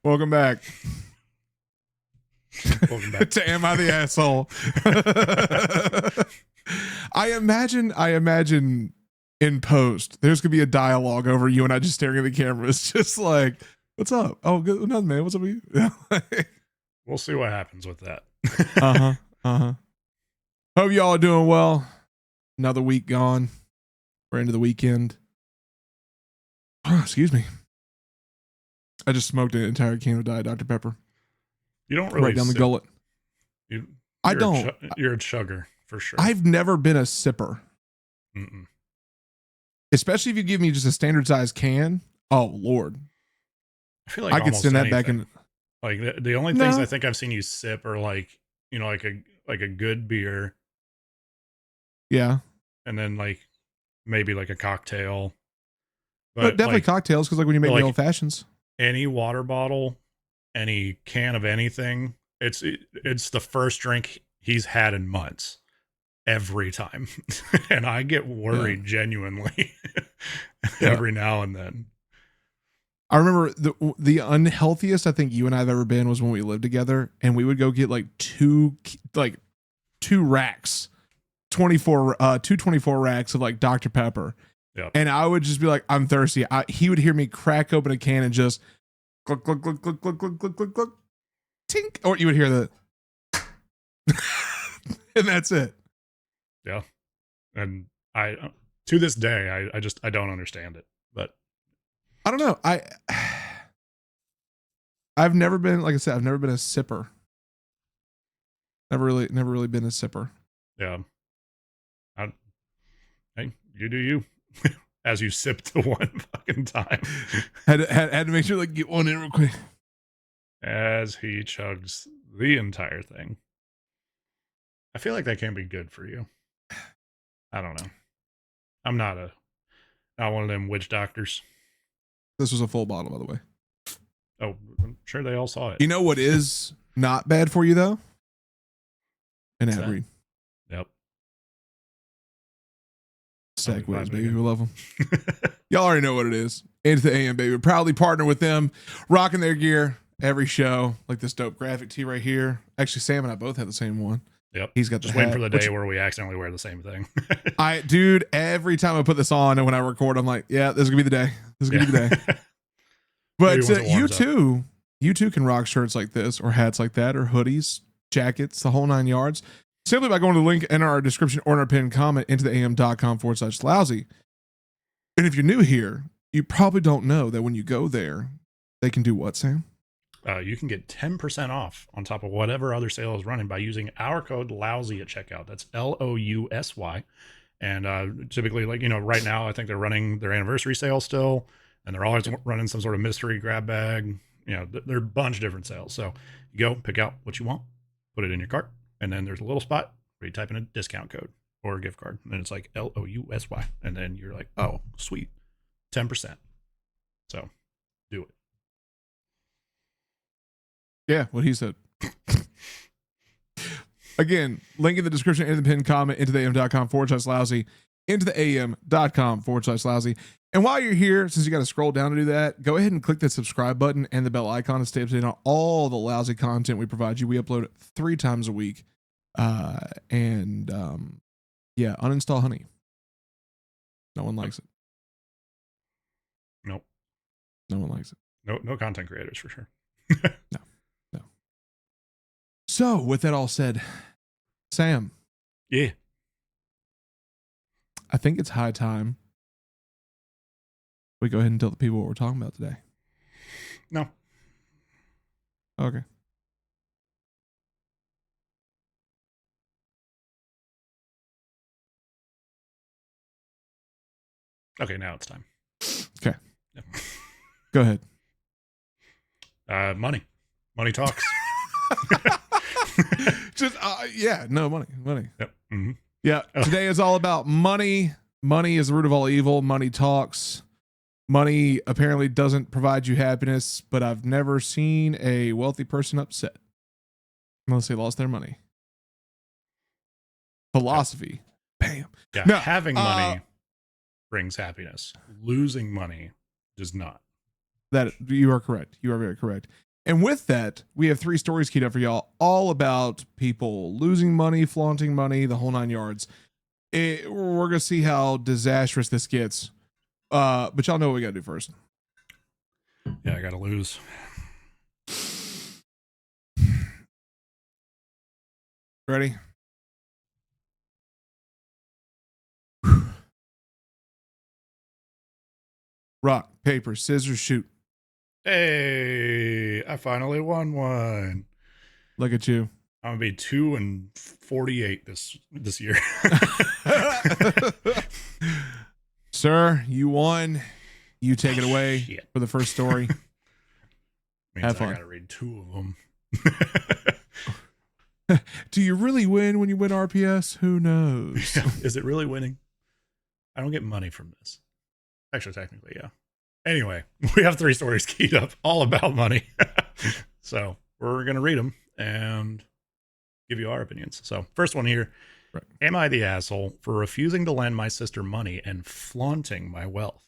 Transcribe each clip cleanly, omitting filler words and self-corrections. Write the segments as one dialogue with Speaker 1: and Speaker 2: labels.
Speaker 1: Welcome back.
Speaker 2: Welcome back.
Speaker 1: To Am I the Asshole? I imagine in post, there's gonna be a dialogue over you and I just staring at the camera. It's just like, what's up? Oh, good, nothing, man. What's up with you?
Speaker 2: We'll see what happens with that.
Speaker 1: Hope y'all are doing well. Another week gone. We're into the weekend. Excuse me. I just smoked an entire can of Diet Dr. Pepper.
Speaker 2: You don't really
Speaker 1: right down the gullet. I don't.
Speaker 2: You're a chugger for sure.
Speaker 1: I've never been a sipper.
Speaker 2: Mm-mm.
Speaker 1: Especially if you give me just a standard size can. Oh Lord.
Speaker 2: I feel like
Speaker 1: I could send that back in.
Speaker 2: Like the only things I think I've seen you sip are like, you know, like a good beer.
Speaker 1: Yeah.
Speaker 2: And then like maybe like a cocktail.
Speaker 1: But definitely like, cocktails, because like when you make the old fashions.
Speaker 2: Any water bottle, any can of anything, it's the first drink he's had in months. Every time. And I get worried genuinely every now and then.
Speaker 1: I remember the unhealthiest I think you and I have ever been was when we lived together, and we would go get like two racks, 24 racks of like Dr. Pepper.
Speaker 2: Yep.
Speaker 1: And I would just be like, I'm thirsty. He would hear me crack open a can and just glug, glug, glug, glug, glug, glug, glug, glug, glug, tink. Or you would hear the and that's it.
Speaker 2: Yeah. And I, to this day, I don't understand it, but
Speaker 1: I don't know. I've never been, like I said, I've never been a sipper. Never really been a sipper.
Speaker 2: Yeah. Hey, you do you. As you sip the one fucking time.
Speaker 1: had to make sure like get one in real quick.
Speaker 2: As he chugs the entire thing. I feel like that can be good for you. I don't know. I'm not one of them witch doctors.
Speaker 1: This was a full bottle, by the way.
Speaker 2: Oh, I'm sure they all saw it.
Speaker 1: You know what is not bad for you though? An ad read.
Speaker 2: Yep.
Speaker 1: Segways, baby. We love them. Y'all already know what it is. Into the AM, baby. We proudly partner with them, rocking their gear every show. Like this dope graphic tee right here. Actually, Sam and I both have the same one.
Speaker 2: Yep.
Speaker 1: He's got
Speaker 2: just waiting for the day where we accidentally wear the same thing.
Speaker 1: Dude, every time I put this on and when I record, I'm like, yeah, this is gonna be the day. This is gonna be the day. But you too can rock shirts like this or hats like that or hoodies, jackets, the whole 9 yards. Simply by going to the link in our description or in our pinned comment into the am.com/lousy. And if you're new here, you probably don't know that when you go there, they can do what, Sam?
Speaker 2: You can get 10% off on top of whatever other sale is running by using our code Lousy at checkout. That's LOUSY. And typically, like, you know, right now, I think they're running their anniversary sale still, and they're always running some sort of mystery grab bag. You know, there are a bunch of different sales. So you go pick out what you want, put it in your cart, and then there's a little spot where you type in a discount code or a gift card, and it's like LOUSY, and then you're like, oh, sweet, 10%. So do it.
Speaker 1: Yeah, what he said. Again, link in the description and the pinned comment into the am.com/lousy, into the am.com/lousy. And while you're here, since you got to scroll down to do that, go ahead and click that subscribe button and the bell icon to stay up to date on all the Lousy content we provide you. We upload it 3 times a week. Yeah, uninstall Honey. No one likes it.
Speaker 2: Nope.
Speaker 1: No one likes it.
Speaker 2: No content creators for sure.
Speaker 1: No. So, with that all said, Sam.
Speaker 2: Yeah.
Speaker 1: I think it's high time we go ahead and tell the people what we're talking about today.
Speaker 2: No.
Speaker 1: Okay.
Speaker 2: Okay, now it's time.
Speaker 1: Okay. Yep. Go ahead.
Speaker 2: Money talks.
Speaker 1: Just money.
Speaker 2: Yep. Mm-hmm.
Speaker 1: Yeah. Today is all about money. Money is the root of all evil. Money talks. Money apparently doesn't provide you happiness, but I've never seen a wealthy person upset unless they lost their money. Philosophy. Bam.
Speaker 2: Yeah. No, having money brings happiness. Losing money does not.
Speaker 1: That you are correct. You are very correct. And with that, we have 3 stories keyed up for y'all, all about people losing money, flaunting money, the whole 9 yards. We're going to see how disastrous this gets. But y'all know what we got to do first.
Speaker 2: Yeah, I got to lose.
Speaker 1: Ready? Rock, paper, scissors, shoot.
Speaker 2: Hey, I finally won one.
Speaker 1: Look at you.
Speaker 2: I'm gonna be 2-48 this year.
Speaker 1: Sir, you won. You take it away for the first story.
Speaker 2: Means
Speaker 1: Have fun.
Speaker 2: I gotta read 2 of them.
Speaker 1: Do you really win when you win RPS? Who knows?
Speaker 2: Is it really winning? I don't get money from this. Actually, technically, yeah. Anyway, we have 3 stories keyed up, all about money. So we're gonna read them and give you our opinions. So first one here.
Speaker 1: Right.
Speaker 2: Am I the asshole for refusing to lend my sister money and flaunting my wealth?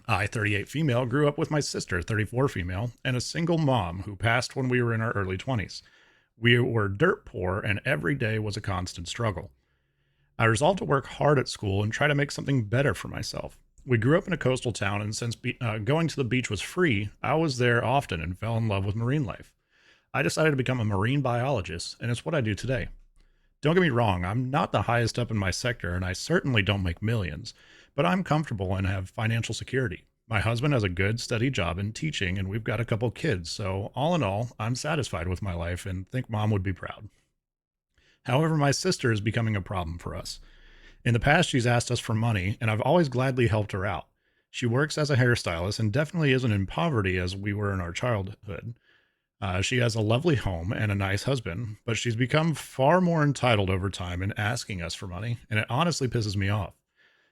Speaker 2: I, 38 female, grew up with my sister, 34 female, and a single mom who passed when we were in our early 20s. We were dirt poor, and every day was a constant struggle. I resolved to work hard at school and try to make something better for myself. We grew up in a coastal town, and since going to the beach was free, I was there often and fell in love with marine life. I decided to become a marine biologist, and it's what I do today. Don't get me wrong, I'm not the highest up in my sector, and I certainly don't make millions, but I'm comfortable and have financial security. My husband has a good, steady job in teaching, and we've got a couple kids, so all in all, I'm satisfied with my life and think mom would be proud. However, my sister is becoming a problem for us. In the past, she's asked us for money, and I've always gladly helped her out. She works as a hairstylist and definitely isn't in poverty as we were in our childhood. She has a lovely home and a nice husband, but she's become far more entitled over time in asking us for money, and it honestly pisses me off.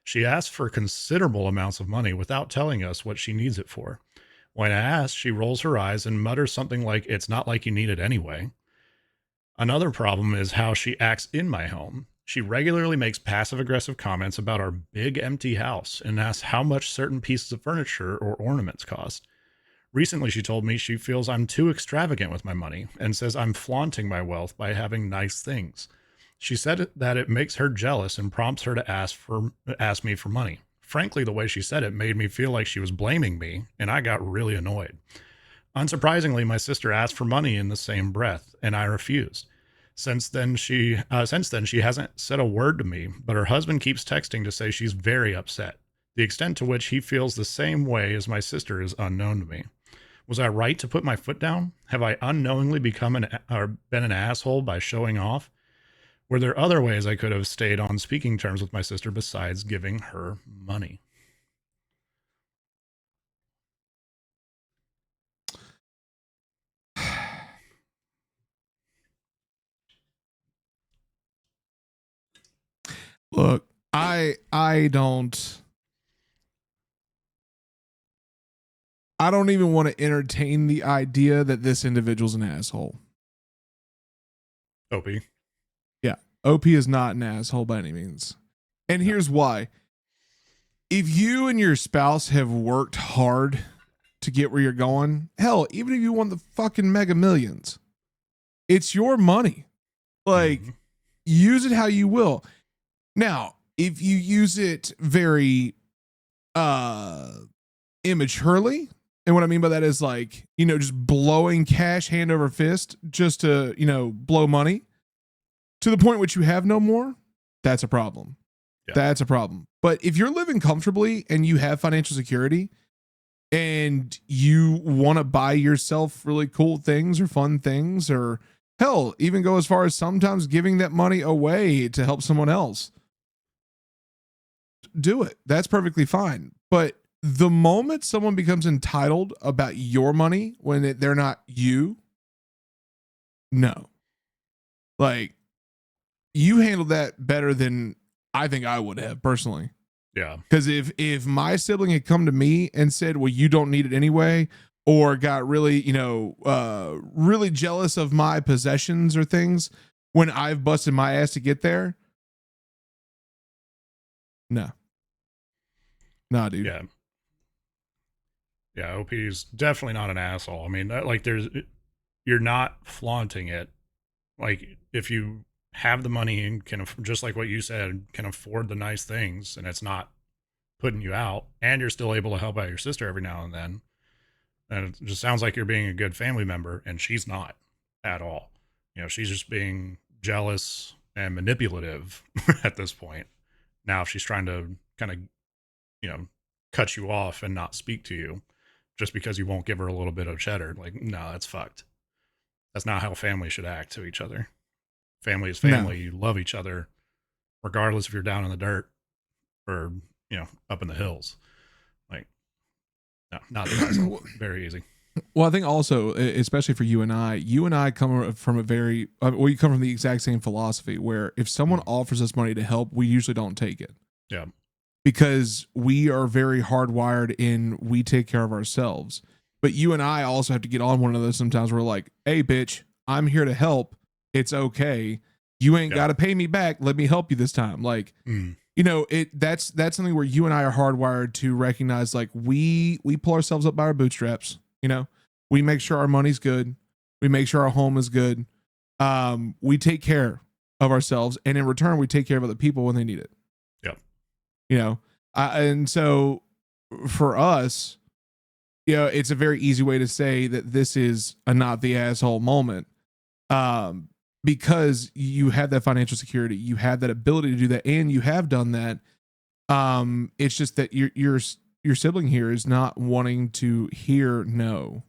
Speaker 2: She asks for considerable amounts of money without telling us what she needs it for. When asked, she rolls her eyes and mutters something like, "It's not like you need it anyway." Another problem is how she acts in my home. She regularly makes passive aggressive comments about our big empty house and asks how much certain pieces of furniture or ornaments cost. Recently, she told me she feels I'm too extravagant with my money and says I'm flaunting my wealth by having nice things. She said that it makes her jealous and prompts her to ask me for money. Frankly, the way she said it made me feel like she was blaming me, and I got really annoyed. Unsurprisingly, my sister asked for money in the same breath, and I refused. Since then, she hasn't said a word to me, but her husband keeps texting to say she's very upset. The extent to which he feels the same way as my sister is unknown to me. Was I right to put my foot down? Have I unknowingly been an asshole by showing off? Were there other ways I could have stayed on speaking terms with my sister besides giving her money?
Speaker 1: Look, I don't even want to entertain the idea that this individual's an asshole.
Speaker 2: OP.
Speaker 1: Yeah. OP is not an asshole by any means. And here's why. If you and your spouse have worked hard to get where you're going, hell, even if you won the fucking Mega Millions, it's your money. Like, use it how you will. Now, if you use it very immaturely, and what I mean by that is like, just blowing cash hand over fist just to, blow money to the point which you have no more, that's a problem. Yeah. That's a problem. But if you're living comfortably and you have financial security and you want to buy yourself really cool things or fun things, or hell, even go as far as sometimes giving that money away to help someone else, do it. That's perfectly fine. But the moment someone becomes entitled about your money when they're not you, no. Like, you handled that better than I think I would have personally.
Speaker 2: Yeah.
Speaker 1: Because if my sibling had come to me and said, well, you don't need it anyway, or got really, really jealous of my possessions or things when I've busted my ass to get there. No. Nah, dude.
Speaker 2: Yeah. Yeah, OP is definitely not an asshole. I mean, like, you're not flaunting it. Like, if you have the money and can, just like what you said, can afford the nice things, and it's not putting you out, and you're still able to help out your sister every now and then, and it just sounds like you're being a good family member, and she's not at all. She's just being jealous and manipulative at this point. Now, if she's trying to kind of, you know, cut you off and not speak to you just because you won't give her a little bit of cheddar, like, no, that's fucked. That's not how family should act to each other. Family is family. No. You love each other, regardless if you're down in the dirt or, up in the hills. Like, no, not the asshole. Very easy.
Speaker 1: Well, I think also, especially for you and I come from a very, you come from the exact same philosophy where if someone offers us money to help, we usually don't take it.
Speaker 2: Yeah.
Speaker 1: Because we are very hardwired in we take care of ourselves. But you and I also have to get on one another sometimes. We're like, hey, bitch, I'm here to help. It's okay. You ain't got to pay me back. Let me help you this time. Like, that's something where you and I are hardwired to recognize, like, we pull ourselves up by our bootstraps. We make sure our money's good. We make sure our home is good. We take care of ourselves. And in return, we take care of other people when they need it.
Speaker 2: Yep.
Speaker 1: And so for us, it's a very easy way to say that this is a not the asshole moment. Because you have that financial security, you have that ability to do that, and you have done that. It's just that your sibling here is not wanting to hear no.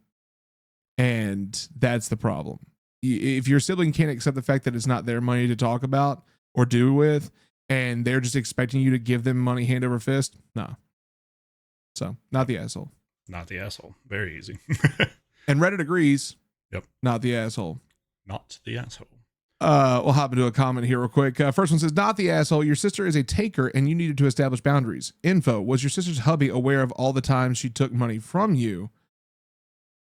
Speaker 1: And that's the problem. If your sibling can't accept the fact that it's not their money to talk about or do with, and they're just expecting you to give them money hand over fist, no. So, not the asshole.
Speaker 2: Not the asshole. Very easy.
Speaker 1: And Reddit agrees.
Speaker 2: Yep.
Speaker 1: Not the asshole.
Speaker 2: Not the asshole.
Speaker 1: We'll hop into a comment here real quick. First one says, not the asshole. Your sister is a taker and you needed to establish boundaries. Info. Was your sister's hubby aware of all the times she took money from you?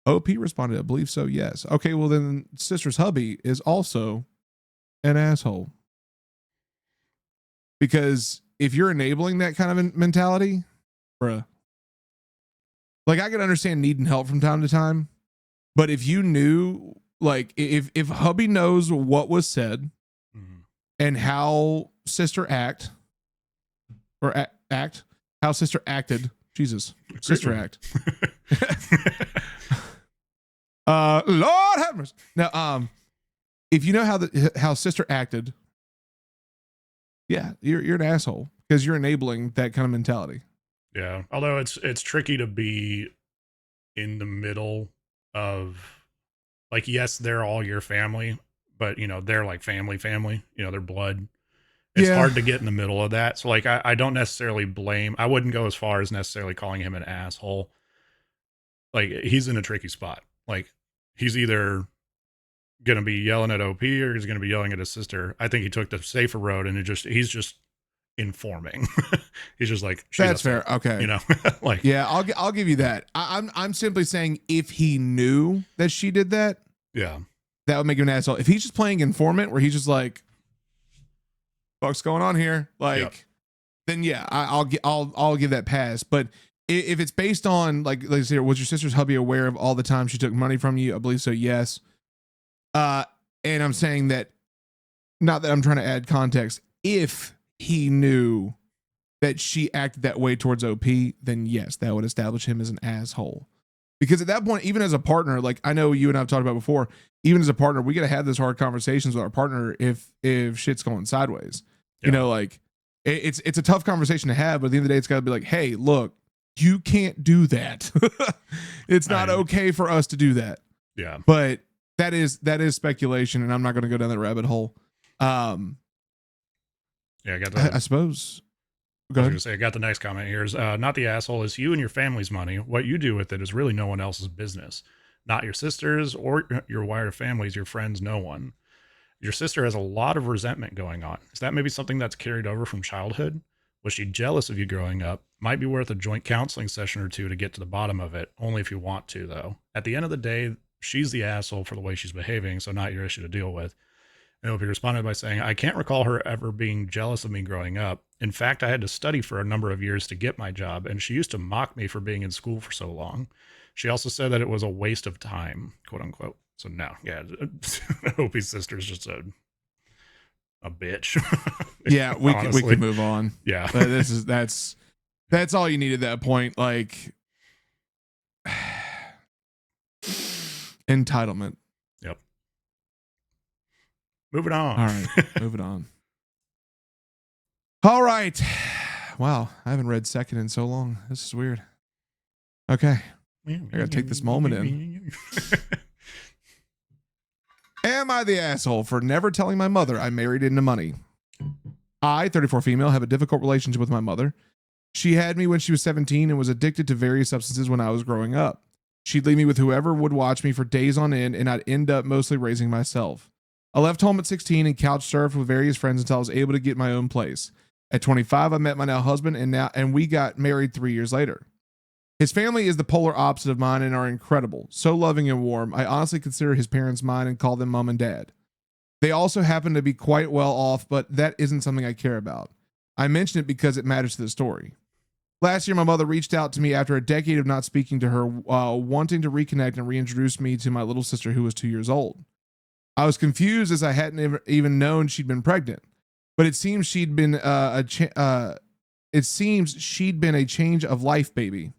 Speaker 1: OP responded, I believe so, yes. Okay, well then sister's hubby is also an asshole. Because if you're enabling that kind of mentality, bruh. Like, I could understand needing help from time to time, but if you knew, like, if hubby knows what was said and how sister how sister acted, Jesus, sister act. Lord have mercy. Now, if you know how sister acted, yeah, you're an asshole because you're enabling that kind of mentality.
Speaker 2: Yeah, although it's tricky to be in the middle of, like, yes, they're all your family, but they're like family, they're blood. It's hard to get in the middle of that. So, like, I don't necessarily blame. I wouldn't go as far as necessarily calling him an asshole. Like, he's in a tricky spot. Like, he's either gonna be yelling at OP or he's gonna be yelling at his sister. I think he took the safer road, and he's just informing. He's just like,
Speaker 1: that's fair. Okay.
Speaker 2: Like,
Speaker 1: yeah, I'll give you that. I'm simply saying if he knew that she did that,
Speaker 2: yeah,
Speaker 1: that would make him an asshole. If he's just playing informant where he's just like, what's going on here? Like, then yeah, I'll give that pass. But if it's based on, like, let's say, was your sister's hubby aware of all the time she took money from you? I believe so. Yes. And I'm saying that, not that I'm trying to add context, if he knew that she acted that way towards OP, then yes, that would establish him as an asshole. Because at that point, even as a partner, like, I know you and I've talked about before, even as a partner, we got to have those hard conversations with our partner if shit's going sideways.
Speaker 2: Yeah.
Speaker 1: Like, it's a tough conversation to have, but at the end of the day, it's got to be like, hey, look, you can't do that. It's not okay for us to do that.
Speaker 2: Yeah.
Speaker 1: But that is speculation, and I'm not going to go down that rabbit hole.
Speaker 2: Yeah, I
Speaker 1: suppose.
Speaker 2: I was going to say, I got the next comment here. Is not the asshole. Is you and your family's money. What you do with it is really no one else's business. Not your sister's or your wider families, your friends, no one. Your sister has a lot of resentment going on. Is that maybe something that's carried over from childhood? Was she jealous of you growing up? Might be worth a joint counseling session or two to get to the bottom of it, only if you want to, though. At the end of the day, she's the asshole for the way she's behaving, so not your issue to deal with. And OP responded by saying, I can't recall her ever being jealous of me growing up. In fact, I had to study for a number of years to get my job, and she used to mock me for being in school for so long. She also said that it was a waste of time, quote unquote. So no, yeah, Opie's sister's just a bitch.
Speaker 1: Yeah, we can move on.
Speaker 2: Yeah.
Speaker 1: That's all you need at that point. Like entitlement.
Speaker 2: Yep. Moving on.
Speaker 1: All right, moving on. All right. Wow, I haven't read second in so long. This is weird. Okay. I gotta take this moment in. Am I the asshole for never telling my mother I married into money? I, 34 female, have a difficult relationship with my mother. She had me when she was 17 and was addicted to various substances when I was growing up. She'd leave me with whoever would watch me for days on end, and I'd end up mostly raising myself. I left home at 16 and couch surfed with various friends until I was able to get my own place. At 25, I met my now husband, and we got married 3 years later. His family is the polar opposite of mine and are incredible, so loving and warm. I honestly consider his parents mine and call them mom and dad. They also happen to be quite well off, but that isn't something I care about. I mention it because it matters to the story. Last year, my mother reached out to me after a decade of not speaking to her, wanting to reconnect and reintroduce me to my little sister who was 2 years old. I was confused as I hadn't even known she'd been pregnant, but it seems she'd been a change of life baby.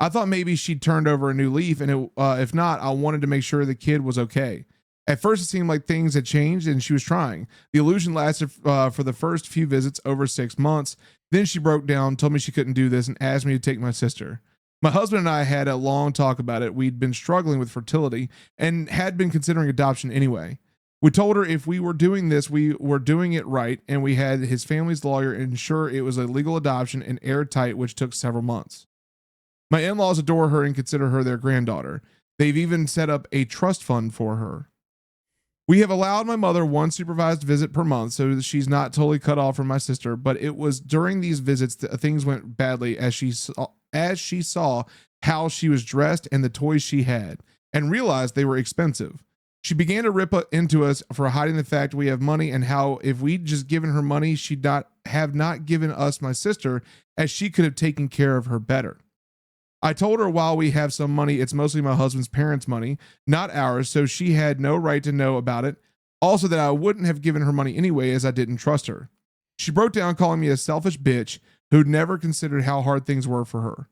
Speaker 1: I thought maybe she'd turned over a new leaf, and if not, I wanted to make sure the kid was okay. At first, it seemed like things had changed, and she was trying. The illusion lasted for the first few visits over 6 months. Then she broke down, told me she couldn't do this, and asked me to take my sister. My husband and I had a long talk about it. We'd been struggling with fertility and had been considering adoption anyway. We told her if we were doing this, we were doing it right, and we had his family's lawyer ensure it was a legal adoption and airtight, which took several months. My in-laws adore her and consider her their granddaughter. They've even set up a trust fund for her. We have allowed my mother one supervised visit per month so that she's not totally cut off from my sister, but it was during these visits that things went badly as she saw how she was dressed and the toys she had and realized they were expensive. She began to rip into us for hiding the fact we have money and how if we'd just given her money, she'd not given us my sister, as she could have taken care of her better. I told her while we have some money, it's mostly my husband's parents' money, not ours, so she had no right to know about it. Also, that I wouldn't have given her money anyway as I didn't trust her. She broke down calling me a selfish bitch who'd never considered how hard things were for her.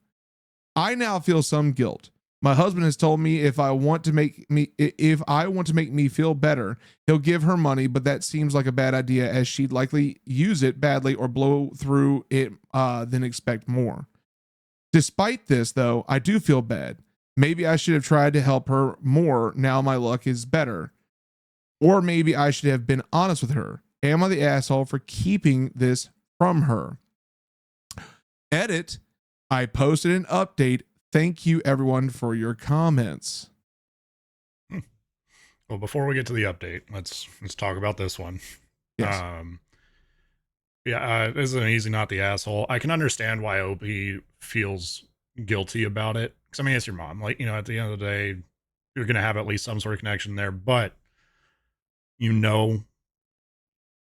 Speaker 1: I now feel some guilt. My husband has told me if I want to make me feel better, he'll give her money, but that seems like a bad idea as she'd likely use it badly or blow through it then expect more. Despite this, though, I do feel bad. Maybe I should have tried to help her more now my luck is better. Or maybe I should have been honest with her. Am I the asshole for keeping this from her? Edit. I posted an update. Thank you, everyone, for your comments.
Speaker 2: Well, before we get to the update, let's talk about this one.
Speaker 1: Yes.
Speaker 2: This is an easy not the asshole. I can understand why OP feels guilty about it. Because, I mean, it's your mom. Like, you know, at the end of the day, you're going to have at least some sort of connection there. But you know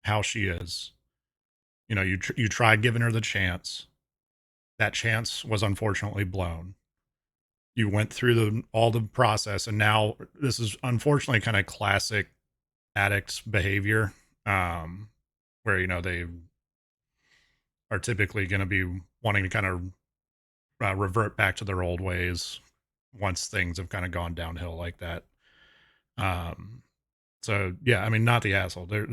Speaker 2: how she is. You know, you tried giving her the chance. That chance was unfortunately blown. You went through all the process, and now this is unfortunately kind of classic addicts behavior, where, you know, they are typically going to be wanting to kind of revert back to their old ways once things have kind of gone downhill like that. So yeah, I mean, not the asshole there,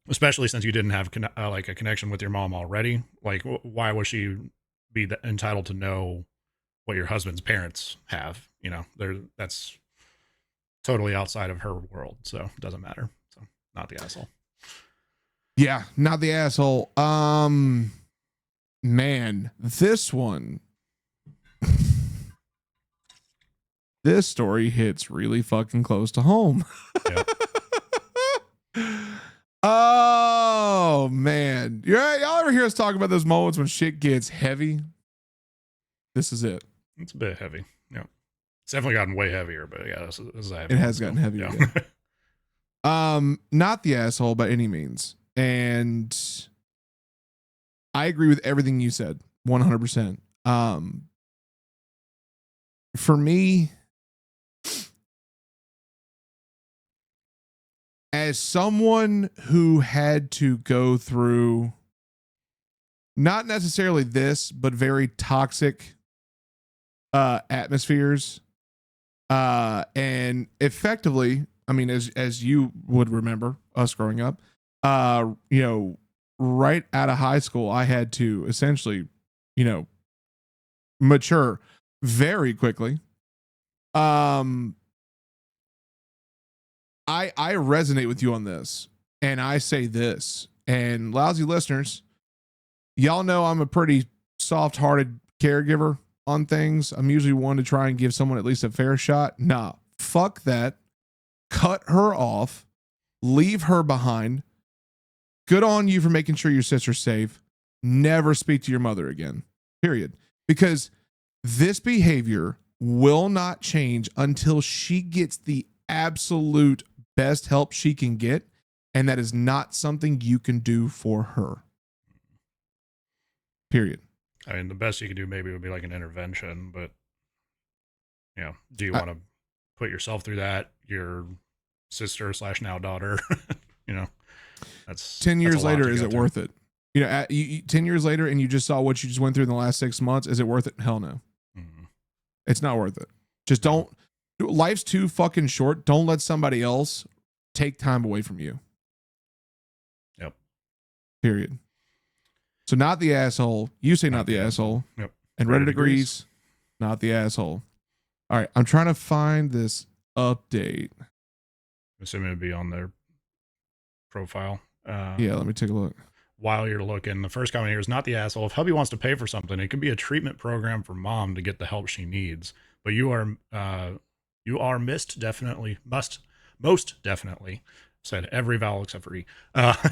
Speaker 2: especially since you didn't have like a connection with your mom already. Like, why would she be entitled to know what your husband's parents have? You know, that's totally outside of her world, so it doesn't matter. So not the asshole.
Speaker 1: Yeah, not the asshole. Man, this one. This story hits really fucking close to home.
Speaker 2: Yeah.
Speaker 1: Oh, man. Y'all ever hear us talk about those moments when shit gets heavy? This is it.
Speaker 2: It's a bit heavy. Yeah. It's definitely gotten way heavier, but yeah, this is a heavy
Speaker 1: It has gotten heavier.
Speaker 2: Yeah.
Speaker 1: Not the asshole by any means. And I agree with everything you said, 100%. For me, as someone who had to go through not necessarily this, but very toxic atmospheres, and effectively, I mean, as you would remember us growing up, right out of high school, I had to essentially, mature very quickly. I resonate with you on this, and I say this, and lousy listeners, y'all know I'm a pretty soft-hearted caregiver on things. I'm usually one to try and give someone at least a fair shot. Nah, fuck that. Cut her off. Leave her behind. Good on you for making sure your sister's safe. Never speak to your mother again. Period. Because this behavior will not change until she gets the absolute best help she can get, and that is not something you can do for her. Period.
Speaker 2: I mean, the best you could do maybe would be like an intervention, but do you want to put yourself through that? Your sister / now daughter, that's
Speaker 1: 10 years later. Is it worth it? 10 years later, and you just saw what you just went through in the last 6 months. Is it worth it? Hell no. Mm-hmm. It's not worth it. Just don't. Life's too fucking short. Don't let somebody else take time away from you.
Speaker 2: Yep.
Speaker 1: Period. So not the asshole. You say not the asshole.
Speaker 2: Yep.
Speaker 1: And Reddit agrees. Not the asshole. All right. I'm trying to find this update.
Speaker 2: I'm assuming it'd be on their profile.
Speaker 1: Yeah, let me take a look.
Speaker 2: While you're looking, the first comment here is not the asshole. If hubby wants to pay for something, it could be a treatment program for mom to get the help she needs. But you are most definitely, said every vowel except for E,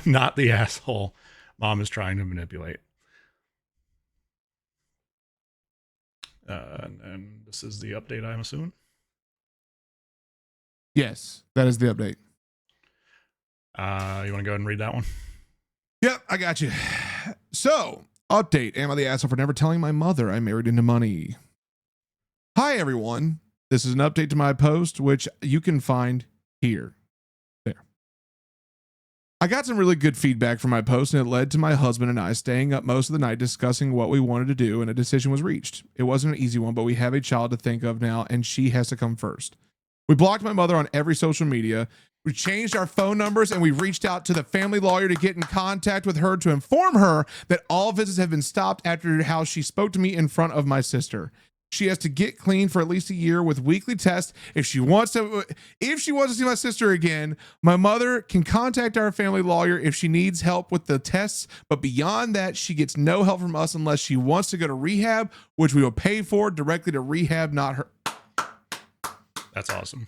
Speaker 2: not the asshole mom is trying to manipulate. And this is the update, I'm assuming.
Speaker 1: Yes, that is the update.
Speaker 2: You want to go ahead and read that one?
Speaker 1: Yep, I got you. So, update. Am I the asshole for never telling my mother I married into money? Hi, everyone. This is an update to my post, which you can find here. There. I got some really good feedback from my post, and it led to my husband and I staying up most of the night discussing what we wanted to do, and a decision was reached. It wasn't an easy one, but we have a child to think of now, and she has to come first. We blocked my mother on every social media. We changed our phone numbers, and we reached out to the family lawyer to get in contact with her to inform her that all visits have been stopped after how she spoke to me in front of my sister. She has to get clean for at least a year with weekly tests. If she wants to see my sister again, my mother can contact our family lawyer if she needs help with the tests. But beyond that, she gets no help from us unless she wants to go to rehab, which we will pay for directly to rehab, not her.
Speaker 2: That's awesome.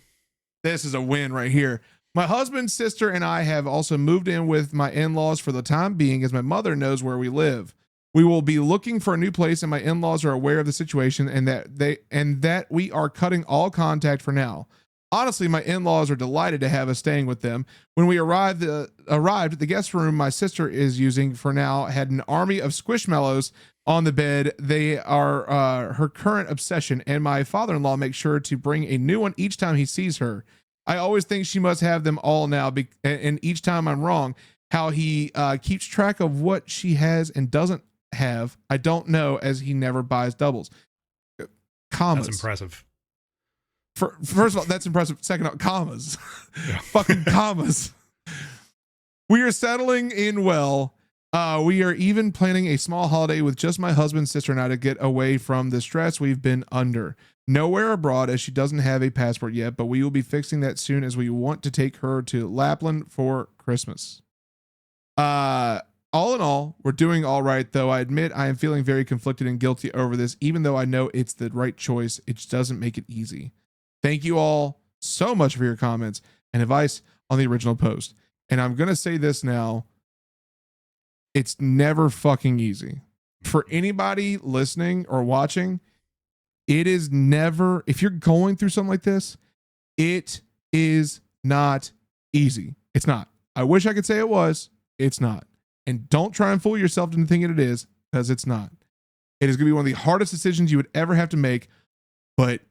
Speaker 1: This is a win right here. My husband's sister and I have also moved in with my in-laws for the time being, as my mother knows where we live. We will be looking for a new place, and my in-laws are aware of the situation and that we are cutting all contact for now. Honestly, my in-laws are delighted to have us staying with them. When we arrived, the guest room my sister is using for now had an army of squishmallows on the bed. They are her current obsession, and my father-in-law makes sure to bring a new one each time he sees her. I always think she must have them all now, and each time I'm wrong. How he keeps track of what she has and doesn't have, I don't know, as he never buys doubles. Commas.
Speaker 2: That's impressive.
Speaker 1: First of all, that's impressive. Second of all, commas.
Speaker 2: Yeah.
Speaker 1: Fucking commas. We are settling in well. We are even planning a small holiday with just my husband, sister, and I to get away from the stress we've been under. Nowhere abroad, as she doesn't have a passport yet, but we will be fixing that soon, as we want to take her to Lapland for Christmas. All in all, we're doing all right, though I admit I am feeling very conflicted and guilty over this, even though I know it's the right choice. It just doesn't make it easy. Thank you all so much for your comments and advice on the original post. And I'm going to say this now. It's never fucking easy. For anybody listening or watching, it is never, if you're going through something like this, it is not Easy. It's not. I wish I could say it was. It's not. And don't try and fool yourself into thinking it is, because it's not. It is going to be one of the hardest decisions you would ever have to make. But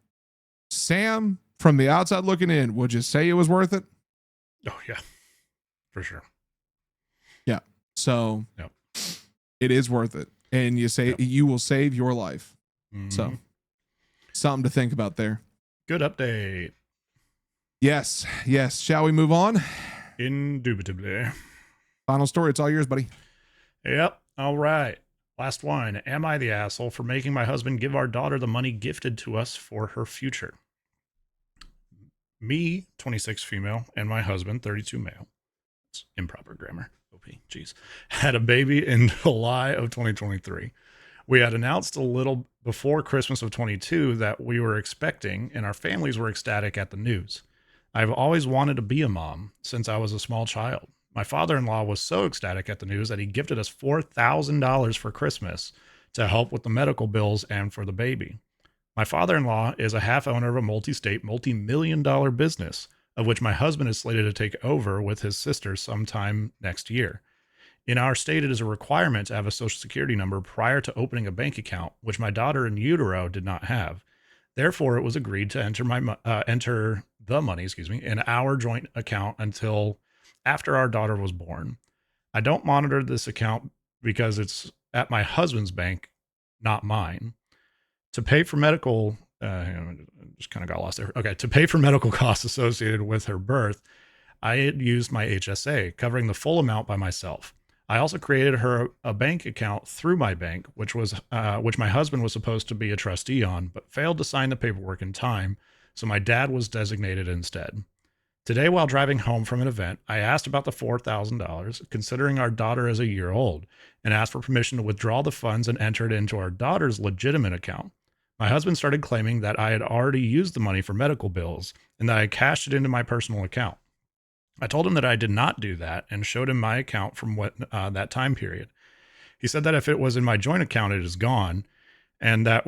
Speaker 1: Sam, from the outside looking in, would you say it was worth it?
Speaker 2: Oh, yeah. For sure.
Speaker 1: Yeah. So
Speaker 2: yep.
Speaker 1: It is worth it. And you say you will save your life.
Speaker 2: Mm-hmm.
Speaker 1: So something to think about there.
Speaker 2: Good update.
Speaker 1: Yes. Yes. Shall we move on?
Speaker 2: Indubitably.
Speaker 1: Final story. It's all yours, buddy.
Speaker 2: Yep. All right. Last one. Am I the asshole for making my husband give our daughter the money gifted to us for her future? Me, 26 female, and my husband, 32 male. It's improper grammar. OP. Jeez. Had a baby in July of 2023. We had announced a little before Christmas of 22 that we were expecting, and our families were ecstatic at the news. I've always wanted to be a mom since I was a small child. My father-in-law was so ecstatic at the news that he gifted us $4,000 for Christmas to help with the medical bills and for the baby. My father-in-law is a half owner of a multi-state, multi-million-dollar business, of which my husband is slated to take over with his sister sometime next year. In our state, it is a requirement to have a social security number prior to opening a bank account, which my daughter in utero did not have. Therefore, it was agreed to enter the money, in our joint account until after our daughter was born. I don't monitor this account because it's at my husband's bank, not mine. To pay for medical, just kind of got lost there. Okay, to pay for medical costs associated with her birth, I had used my HSA, covering the full amount by myself. I also created her a bank account through my bank, which my husband was supposed to be a trustee on, but failed to sign the paperwork in time, so my dad was designated instead. Today, while driving home from an event, I asked about the $4,000, considering our daughter is a year old, and asked for permission to withdraw the funds and enter it into our daughter's legitimate account. My husband started claiming that I had already used the money for medical bills and that I cashed it into my personal account. I told him that I did not do that and showed him my account from that time period. He said that if it was in my joint account, it is gone, and that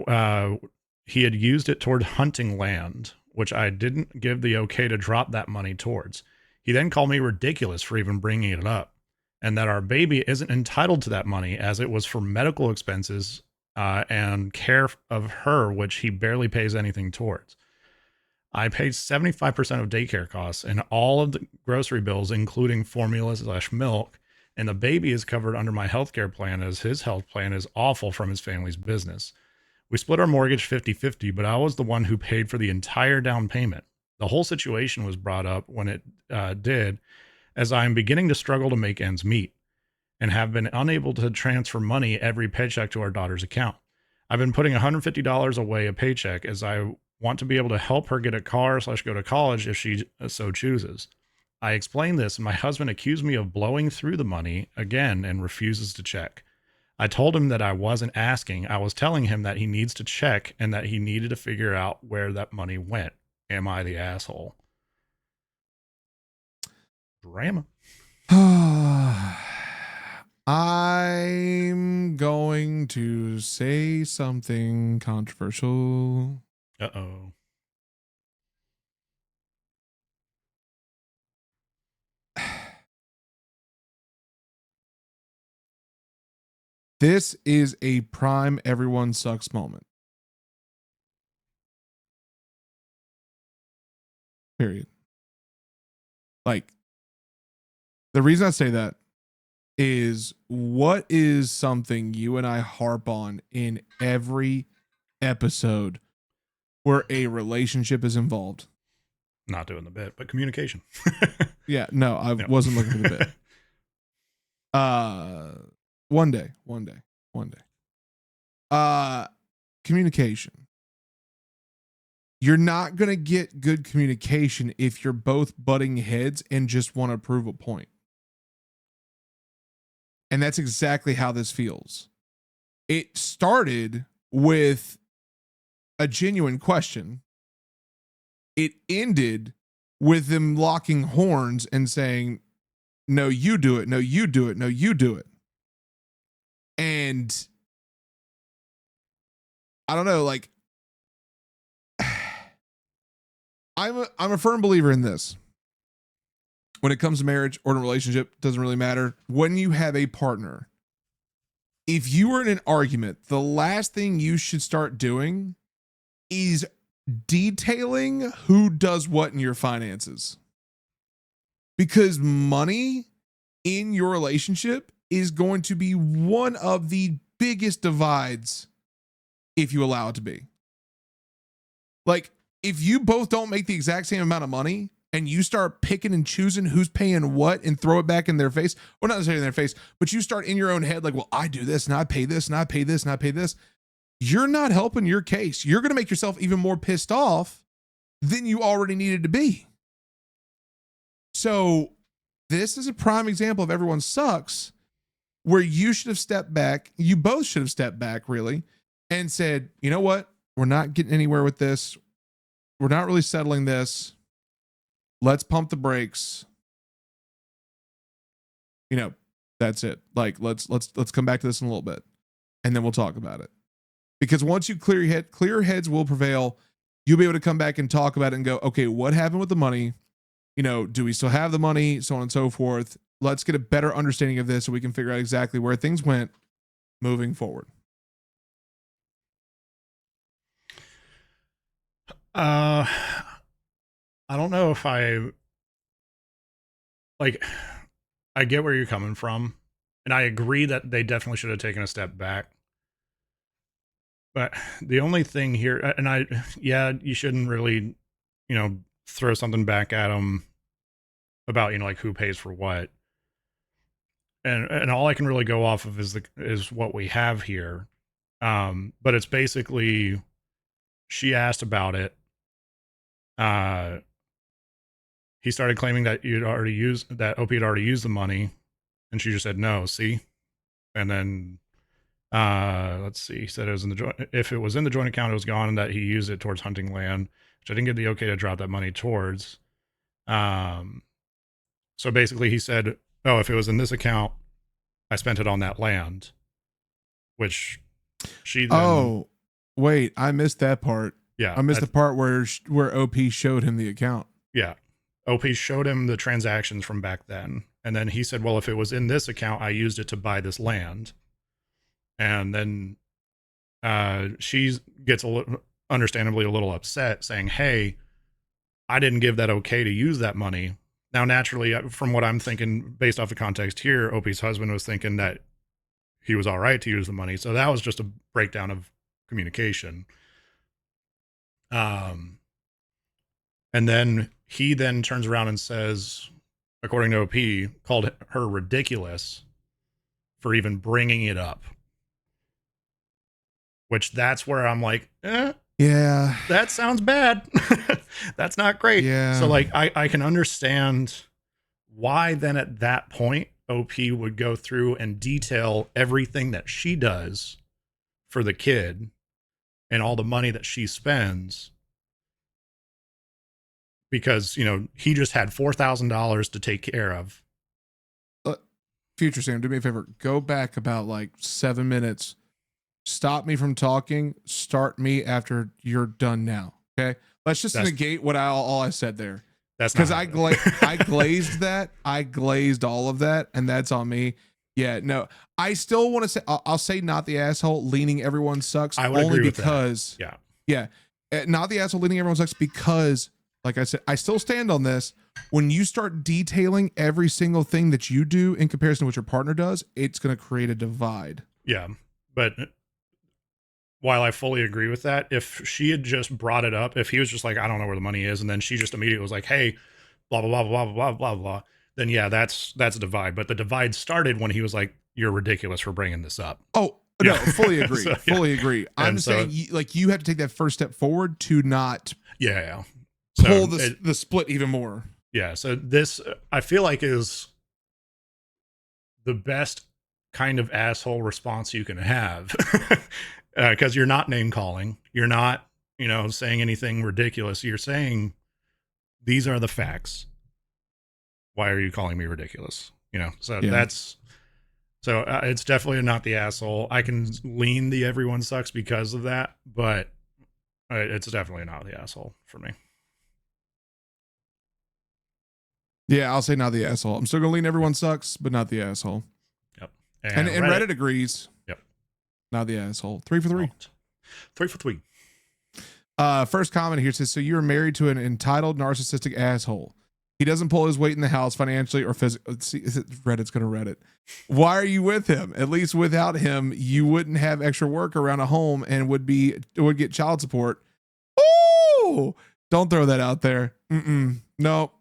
Speaker 2: he had used it toward hunting land, which I didn't give the okay to drop that money towards. He then called me ridiculous for even bringing it up, and that our baby isn't entitled to that money as it was for medical expenses and care of her, which he barely pays anything towards. I paid 75% of daycare costs and all of the grocery bills, including formula/milk, and the baby is covered under my healthcare plan as his health plan is awful from his family's business. We split our mortgage 50-50, but I was the one who paid for the entire down payment. The whole situation was brought up when it did, as I am beginning to struggle to make ends meet and have been unable to transfer money every paycheck to our daughter's account. I've been putting $150 away a paycheck as I want to be able to help her get a car/go to college if she so chooses. I explained this, and my husband accused me of blowing through the money again and refuses to check. I told him that I wasn't asking. I was telling him that he needs to check and that he needed to figure out where that money went. Am I the asshole? Drama.
Speaker 1: I'm going to say something controversial.
Speaker 2: Uh-oh.
Speaker 1: This is a prime everyone sucks moment. Period. Like, the reason I say that is, what is something you and I harp on in every episode where a relationship is involved?
Speaker 2: Not doing the bit, but communication.
Speaker 1: Yeah, no, I wasn't looking for the bit. One day. Communication. You're not going to get good communication if you're both butting heads and just want to prove a point. And that's exactly how this feels. It started with a genuine question. It ended with them locking horns and saying, no, you do it. No, you do it. No, you do it. And I don't know, like, I'm a firm believer in this. when it comes to marriage or in a relationship, doesn't really matter. When you have a partner, if you are in an argument, the last thing you should start doing is detailing who does what in your finances. Because money in your relationship is going to be one of the biggest divides if you allow it to be. Like, if you both don't make the exact same amount of money and you start picking and choosing who's paying what and throw it back in their face, or not necessarily in their face, but you start in your own head like, well, I do this and I pay this and I pay this and I pay this. You're not helping your case. You're going to make yourself even more pissed off than you already needed to be. So this is a prime example of everyone sucks, where you should have stepped back. You both should have stepped back, really, and said, you know what? We're not getting anywhere with this. We're not really settling this. Let's pump the brakes. You know, that's it. Like, let's come back to this in a little bit, and then we'll talk about it. Because once you clear your head, clear heads will prevail. You'll be able to come back and talk about it and go, okay, what happened with the money? You know, do we still have the money? So on and so forth. Let's get a better understanding of this so we can figure out exactly where things went moving forward.
Speaker 2: I don't know if I get where you're coming from, and I agree that they definitely should have taken a step back. But the only thing here, and you shouldn't really, throw something back at them about, like who pays for what. And all I can really go off of is what we have here. But it's basically, she asked about it. He started claiming that OP had already used the money, and she just said no. See, and then let's see. He said it was if it was in the joint account, it was gone, and that he used it towards hunting land, which I didn't get the okay to drop that money towards. So basically, he said, "Oh, if it was in this account, I spent it on that land," which she then.
Speaker 1: Oh, wait, I missed that part.
Speaker 2: Yeah,
Speaker 1: I missed the part where OP showed him the account.
Speaker 2: Yeah. OP showed him the transactions from back then. And then he said, well, if it was in this account, I used it to buy this land. And then she gets understandably a little upset, saying, hey, I didn't give that okay to use that money. Now, naturally, from what I'm thinking, based off the context here, OP's husband was thinking that he was all right to use the money. So that was just a breakdown of communication. And then he then turns around and says, according to OP, called her ridiculous for even bringing it up. Which that's where I'm like,
Speaker 1: yeah,
Speaker 2: that sounds bad. That's not great.
Speaker 1: Yeah.
Speaker 2: So like, I can understand why then at that point, OP would go through and detail everything that she does for the kid and all the money that she spends. Because, he just had $4,000 to take care of.
Speaker 1: Future Sam, do me a favor. Go back about like 7 minutes. Stop me from talking. Start me after you're done now. Okay? Let's just negate what all I said there.
Speaker 2: That's
Speaker 1: because I glazed that. I glazed all of that, and that's on me. Yeah, no. I still want to say, I'll say not the asshole leaning everyone sucks.
Speaker 2: I would
Speaker 1: only
Speaker 2: agree
Speaker 1: because,
Speaker 2: with that. Yeah.
Speaker 1: Not the asshole leaning everyone sucks because, like I said, I still stand on this. When you start detailing every single thing that you do in comparison to what your partner does, it's going to create a divide.
Speaker 2: Yeah. But while I fully agree with that, if she had just brought it up, if he was just like, I don't know where the money is, and then she just immediately was like, hey, blah, blah, blah, blah, blah, blah, blah, then yeah, that's a divide. But the divide started when he was like, you're ridiculous for bringing this up.
Speaker 1: Oh, no, fully agree. So, fully agree. I'm just saying, you have to take that first step forward to not pull the split even more.
Speaker 2: Yeah. So this, I feel like, is the best kind of asshole response you can have. Because you're not name calling. You're not, saying anything ridiculous. You're saying, these are the facts. Why are you calling me ridiculous? It's definitely not the asshole. I can lean the everyone sucks because of that, but it's definitely not the asshole for me.
Speaker 1: Yeah, I'll say not the asshole. I'm still gonna lean everyone sucks, but not the asshole.
Speaker 2: Yep.
Speaker 1: And Reddit agrees.
Speaker 2: Yep.
Speaker 1: Not the asshole. 3 for 3.
Speaker 2: 3 for 3.
Speaker 1: First comment here says, so you were married to an entitled narcissistic asshole. He doesn't pull his weight in the house financially or physically. Reddit's gonna Reddit. Why are you with him? At least without him, you wouldn't have extra work around a home and would get child support. Oh, don't throw that out there. No.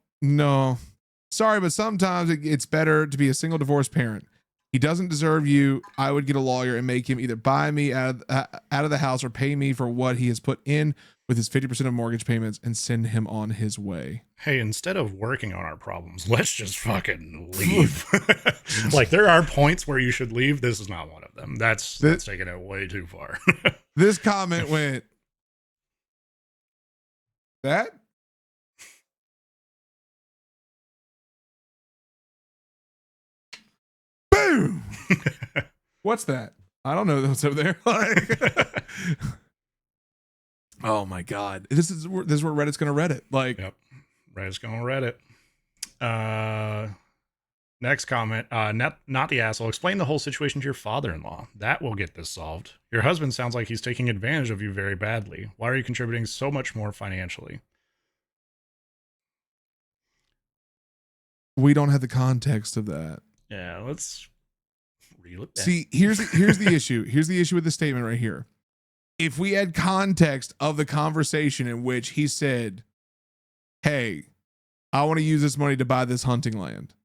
Speaker 1: Sorry, but sometimes it's better to be a single divorced parent. He doesn't deserve you. I would get a lawyer and make him either buy me out of the house or pay me for what he has put in with his 50% of mortgage payments and send him on his way.
Speaker 2: Hey, instead of working on our problems, let's just fucking leave. Like, there are points where you should leave. This is not one of them. That's taking it way too far.
Speaker 1: This comment went, that? Boom! What's that? I don't know what's over there. Oh my God. This is where Reddit's gonna Reddit. Like,
Speaker 2: yep. Reddit's gonna Reddit. Next comment. Not the asshole. Explain the whole situation to your father-in-law. That will get this solved. Your husband sounds like he's taking advantage of you very badly. Why are you contributing so much more financially?
Speaker 1: We don't have the context of that.
Speaker 2: Yeah, let's reel it back.
Speaker 1: See, here's the issue. Here's the issue with the statement right here. If we had context of the conversation in which he said, hey, I want to use this money to buy this hunting land.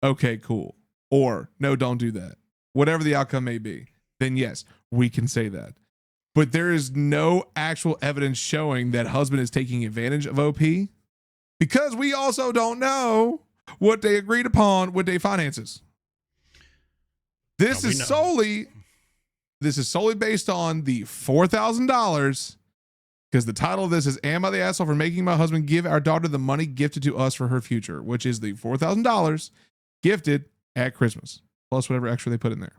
Speaker 1: Okay, cool. Or no, don't do that. Whatever the outcome may be, then yes, we can say that. But there is no actual evidence showing that husband is taking advantage of OP because we also don't know what they agreed upon with their finances. This is solely based on the $4,000 because the title of this is Am I the Asshole for Making My Husband Give Our Daughter the Money Gifted to Us for Her Future, which is the $4,000 gifted at Christmas, plus whatever extra they put in there.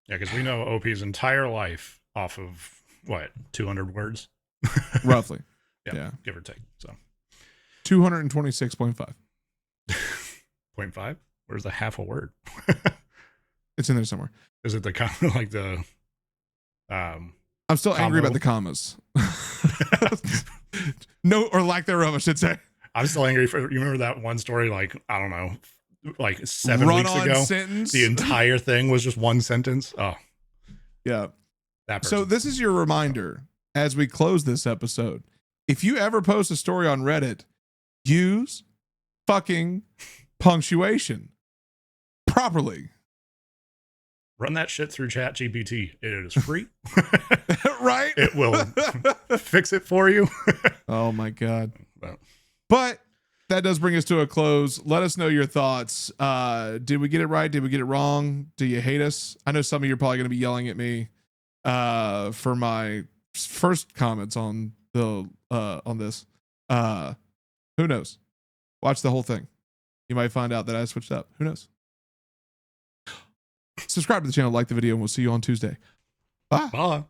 Speaker 2: Yeah, because we know OP's entire life off of, 200 words?
Speaker 1: Roughly.
Speaker 2: Yeah, give or take. So
Speaker 1: 226.5.
Speaker 2: 0.5? Where's the half a word?
Speaker 1: It's in there somewhere.
Speaker 2: Is it the kind of like the
Speaker 1: I'm still angry about the commas. No, or lack thereof, I should say.
Speaker 2: I'm still angry for, you remember that one story, like, I don't know, like 7 weeks ago?
Speaker 1: Sentence.
Speaker 2: The entire thing was just one sentence. Oh.
Speaker 1: Yeah.
Speaker 2: That
Speaker 1: so this is your reminder as we close this episode. If you ever post a story on Reddit, use fucking punctuation properly.
Speaker 2: Run that shit through ChatGPT. It is free.
Speaker 1: Right?
Speaker 2: It will fix it for you.
Speaker 1: Oh my God. But that does bring us to a close. Let us know your thoughts. Did we get it right? Did we get it wrong? Do you hate us? I know some of you are probably going to be yelling at me for my first comments on the on this. Who knows? Watch the whole thing. You might find out that I switched up. Who knows? Subscribe to the channel, like the video, and we'll see you on Tuesday. Bye.
Speaker 2: Bye.